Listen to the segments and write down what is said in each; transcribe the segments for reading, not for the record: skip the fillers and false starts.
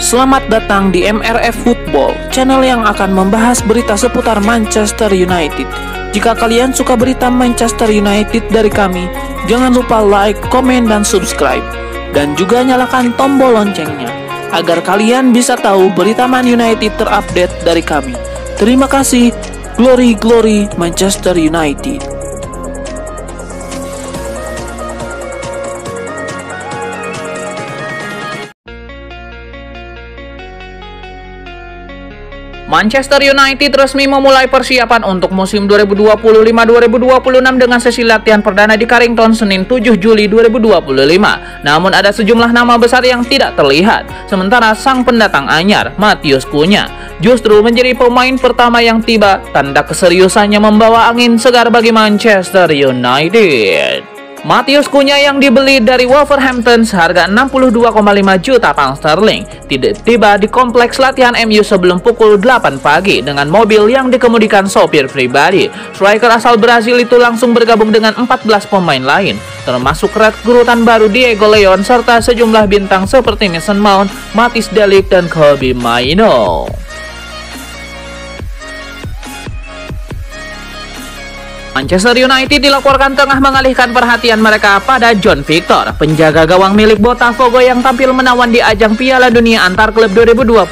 Selamat datang di MRF Football, channel yang akan membahas berita seputar Manchester United. Jika kalian suka berita Manchester United dari kami, jangan lupa like, komen, dan subscribe. Dan juga nyalakan tombol loncengnya, agar kalian bisa tahu berita Man United terupdate dari kami. Terima kasih, Glory Glory Manchester United. Manchester United resmi memulai persiapan untuk musim 2025-2026 dengan sesi latihan perdana di Carrington Senin 7 Juli 2025. Namun ada sejumlah nama besar yang tidak terlihat, sementara sang pendatang anyar, Matheus Cunha, justru menjadi pemain pertama yang tiba. Tanda keseriusannya membawa angin segar bagi Manchester United. Matheus Cunha yang dibeli dari Wolverhampton seharga 62,5 juta pound sterling tiba di kompleks latihan MU sebelum pukul 8 pagi dengan mobil yang dikemudikan sopir pribadi. Striker asal Brazil itu langsung bergabung dengan 14 pemain lain, termasuk rekrutan baru Diego Leon serta sejumlah bintang seperti Mason Mount, Matthijs de Ligt, dan Kobbie Mainoo. Manchester United dilaporkan tengah mengalihkan perhatian mereka pada John Victor, penjaga gawang milik Botafogo yang tampil menawan di ajang Piala Dunia Antar Klub 2025.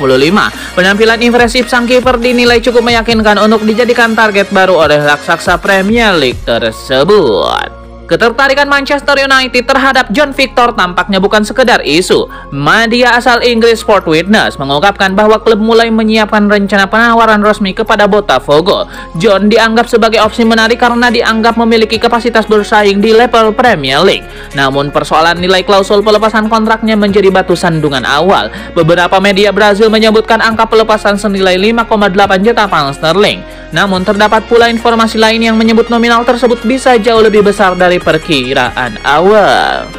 Penampilan impresif sang kiper dinilai cukup meyakinkan untuk dijadikan target baru oleh raksasa Premier League tersebut. Ketertarikan Manchester United terhadap John Victor tampaknya bukan sekedar isu. Media asal Inggris Sport Witness mengungkapkan bahwa klub mulai menyiapkan rencana penawaran resmi kepada Botafogo. John dianggap sebagai opsi menarik karena dianggap memiliki kapasitas bersaing di level Premier League. Namun persoalan nilai klausul pelepasan kontraknya menjadi batu sandungan awal. Beberapa media Brazil menyebutkan angka pelepasan senilai 5,8 juta pound sterling. Namun terdapat pula informasi lain yang menyebut nominal tersebut bisa jauh lebih besar dari perkiraan awal.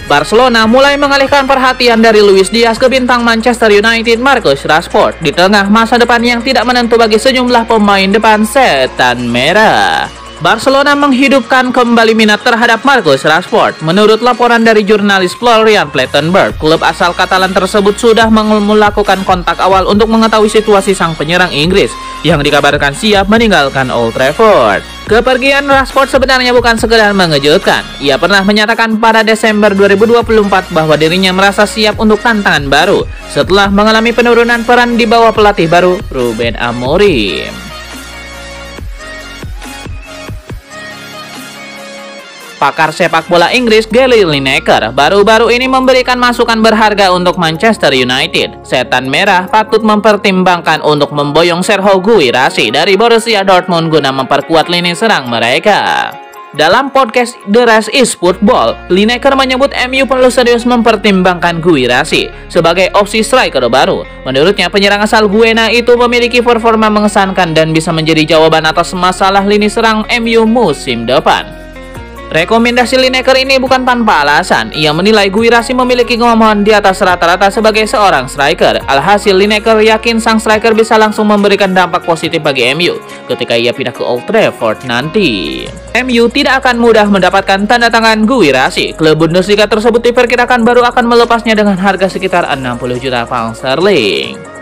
Barcelona mulai mengalihkan perhatian dari Luis Diaz ke bintang Manchester United Marcus Rashford di tengah masa depan yang tidak menentu bagi sejumlah pemain depan setan merah. Barcelona menghidupkan kembali minat terhadap Marcus Rashford. Menurut laporan dari jurnalis Florian Plettenberg, klub asal Katalan tersebut sudah melakukan kontak awal untuk mengetahui situasi sang penyerang Inggris yang dikabarkan siap meninggalkan Old Trafford. Kepergian Rashford sebenarnya bukan sekedar mengejutkan. Ia pernah menyatakan pada Desember 2024 bahwa dirinya merasa siap untuk tantangan baru setelah mengalami penurunan peran di bawah pelatih baru Ruben Amorim. Pakar sepak bola Inggris Gary Lineker baru-baru ini memberikan masukan berharga untuk Manchester United. Setan merah patut mempertimbangkan untuk memboyong Serhou Guirassy dari Borussia Dortmund guna memperkuat lini serang mereka. Dalam podcast The Rest is Football, Lineker menyebut MU perlu serius mempertimbangkan Guirassy sebagai opsi striker baru. Menurutnya, penyerang asal Guinea itu memiliki performa mengesankan dan bisa menjadi jawaban atas masalah lini serang MU musim depan. Rekomendasi Lineker ini bukan tanpa alasan. Ia menilai Guirassy memiliki kemampuan di atas rata-rata sebagai seorang striker. Alhasil, Lineker yakin sang striker bisa langsung memberikan dampak positif bagi MU ketika ia pindah ke Old Trafford nanti. MU tidak akan mudah mendapatkan tanda tangan Guirassy. Klub Bundesliga tersebut diperkirakan baru akan melepasnya dengan harga sekitar 60 juta pound sterling.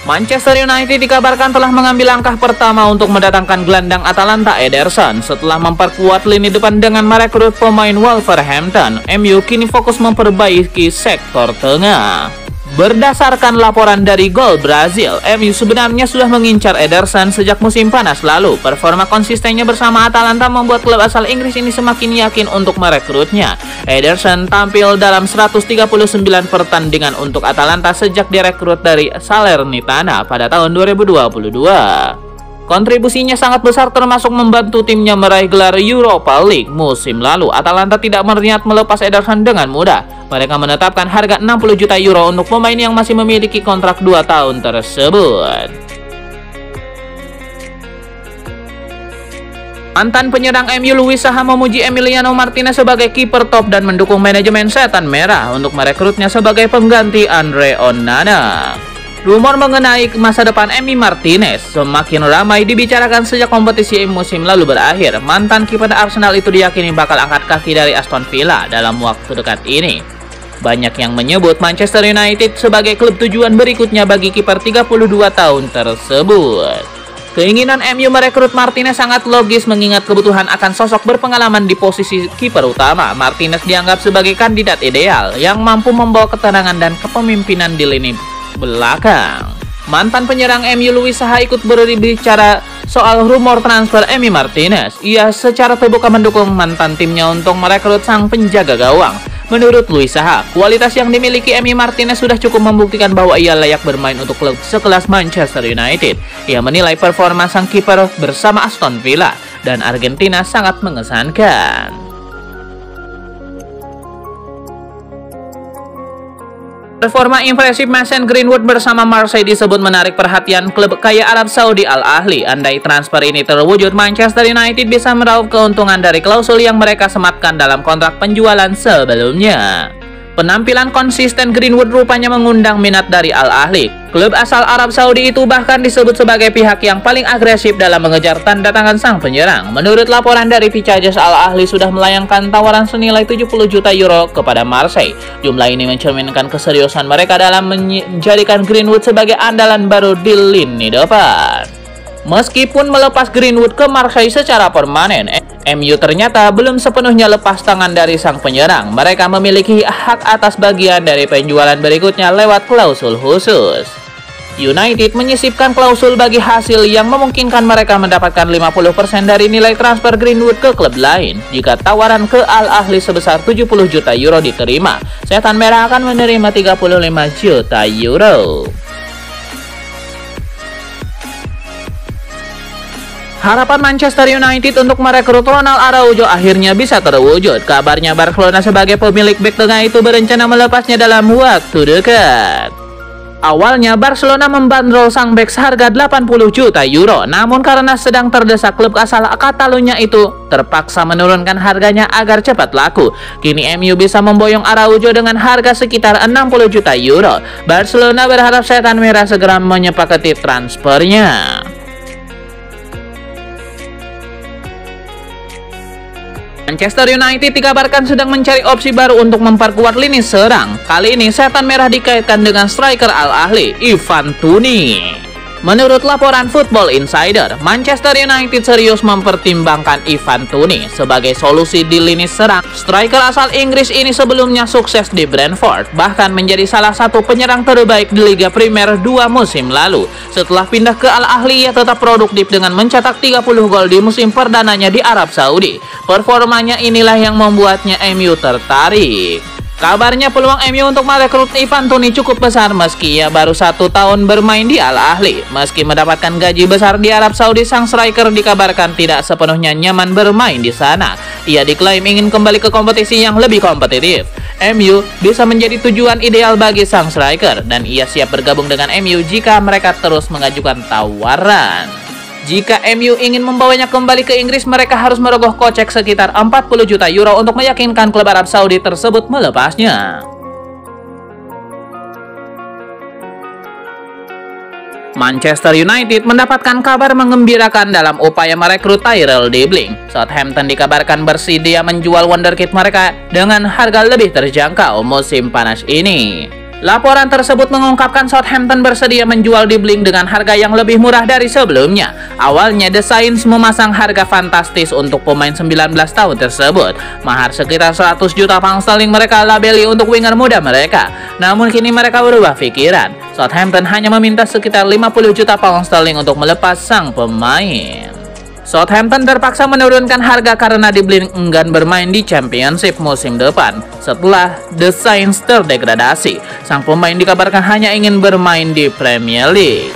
Manchester United dikabarkan telah mengambil langkah pertama untuk mendatangkan gelandang Atalanta Ederson setelah memperkuat lini depan dengan merekrut pemain Wolverhampton. MU kini fokus memperbaiki sektor tengah. Berdasarkan laporan dari Gol Brazil, MU sebenarnya sudah mengincar Ederson sejak musim panas lalu. Performa konsistennya bersama Atalanta membuat klub asal Inggris ini semakin yakin untuk merekrutnya. Ederson tampil dalam 139 pertandingan untuk Atalanta sejak direkrut dari Salernitana pada tahun 2022. Kontribusinya sangat besar termasuk membantu timnya meraih gelar Europa League musim lalu. Atalanta tidak berniat melepas Ederson dengan mudah. Mereka menetapkan harga 60 juta euro untuk pemain yang masih memiliki kontrak 2 tahun tersebut. Mantan penyerang MU Luis Saha memuji Emiliano Martinez sebagai kiper top dan mendukung manajemen setan merah untuk merekrutnya sebagai pengganti Andre Onana. Rumor mengenai masa depan Emi Martinez semakin ramai dibicarakan sejak kompetisi musim lalu berakhir. Mantan kiper Arsenal itu diyakini bakal angkat kaki dari Aston Villa dalam waktu dekat ini. Banyak yang menyebut Manchester United sebagai klub tujuan berikutnya bagi kiper 32 tahun tersebut. Keinginan MU merekrut Martinez sangat logis mengingat kebutuhan akan sosok berpengalaman di posisi kiper utama. Martinez dianggap sebagai kandidat ideal yang mampu membawa ketenangan dan kepemimpinan di lini belakang. Mantan penyerang MU Luis Saha ikut berbicara soal rumor transfer Emi Martinez. Ia secara terbuka mendukung mantan timnya untuk merekrut sang penjaga gawang. Menurut Luis Saha, kualitas yang dimiliki Emi Martinez sudah cukup membuktikan bahwa ia layak bermain untuk klub sekelas Manchester United. Ia menilai performa sang kiper bersama Aston Villa dan Argentina sangat mengesankan. Performa impresif Mason Greenwood bersama Marseille disebut menarik perhatian klub kaya Arab Saudi Al Ahly. Andai transfer ini terwujud, Manchester United bisa meraup keuntungan dari klausul yang mereka sematkan dalam kontrak penjualan sebelumnya. Penampilan konsisten Greenwood rupanya mengundang minat dari Al Ahly. Klub asal Arab Saudi itu bahkan disebut sebagai pihak yang paling agresif dalam mengejar tanda tangan sang penyerang. Menurut laporan dari Vicajas, Al Ahly sudah melayangkan tawaran senilai 70 juta euro kepada Marseille. Jumlah ini mencerminkan keseriusan mereka dalam menjadikan Greenwood sebagai andalan baru di lini depan. Meskipun melepas Greenwood ke Marseille secara permanen, MU ternyata belum sepenuhnya lepas tangan dari sang penyerang. Mereka memiliki hak atas bagian dari penjualan berikutnya lewat klausul khusus. United menyisipkan klausul bagi hasil yang memungkinkan mereka mendapatkan 50% dari nilai transfer Greenwood ke klub lain. Jika tawaran ke Al Ahly sebesar 70 juta euro diterima, Setan Merah akan menerima 35 juta euro. Harapan Manchester United untuk merekrut Ronald Araujo akhirnya bisa terwujud. Kabarnya Barcelona sebagai pemilik bek tengah itu berencana melepasnya dalam waktu dekat. Awalnya Barcelona membandrol sang bek seharga 80 juta euro, namun karena sedang terdesak, klub asal Catalunya itu terpaksa menurunkan harganya agar cepat laku. Kini MU bisa memboyong Araujo dengan harga sekitar 60 juta euro. Barcelona berharap Setan Merah segera menyepakati transfernya. Manchester United dikabarkan sedang mencari opsi baru untuk memperkuat lini serang. Kali ini Setan Merah dikaitkan dengan striker Al Ahly, Ivan Toney. Menurut laporan Football Insider, Manchester United serius mempertimbangkan Ivan Toney sebagai solusi di lini serang. Striker asal Inggris ini sebelumnya sukses di Brentford, bahkan menjadi salah satu penyerang terbaik di Liga Primer 2 musim lalu. Setelah pindah ke Al Ahly, ia tetap produktif dengan mencetak 30 gol di musim perdananya di Arab Saudi. Performanya inilah yang membuatnya MU tertarik. Kabarnya peluang MU untuk merekrut Ivan Toney cukup besar meski ia baru 1 tahun bermain di Al Ahly. Meski mendapatkan gaji besar di Arab Saudi, sang striker dikabarkan tidak sepenuhnya nyaman bermain di sana. Ia diklaim ingin kembali ke kompetisi yang lebih kompetitif. MU bisa menjadi tujuan ideal bagi sang striker dan ia siap bergabung dengan MU jika mereka terus mengajukan tawaran. Jika MU ingin membawanya kembali ke Inggris, mereka harus merogoh kocek sekitar 40 juta euro untuk meyakinkan klub Arab Saudi tersebut melepasnya. Manchester United mendapatkan kabar menggembirakan dalam upaya merekrut Tyrell Dibling. Southampton dikabarkan bersedia menjual wonderkid mereka dengan harga lebih terjangkau musim panas ini. Laporan tersebut mengungkapkan Southampton bersedia menjual Dibling dengan harga yang lebih murah dari sebelumnya. Awalnya The Saints memasang harga fantastis untuk pemain 19 tahun tersebut. Mahar sekitar 100 juta pound sterling mereka labeli untuk winger muda mereka. Namun kini mereka berubah pikiran. Southampton hanya meminta sekitar 50 juta pound sterling untuk melepas sang pemain. Southampton terpaksa menurunkan harga karena Dibling enggan bermain di Championship musim depan setelah The Saints terdegradasi. Sang pemain dikabarkan hanya ingin bermain di Premier League.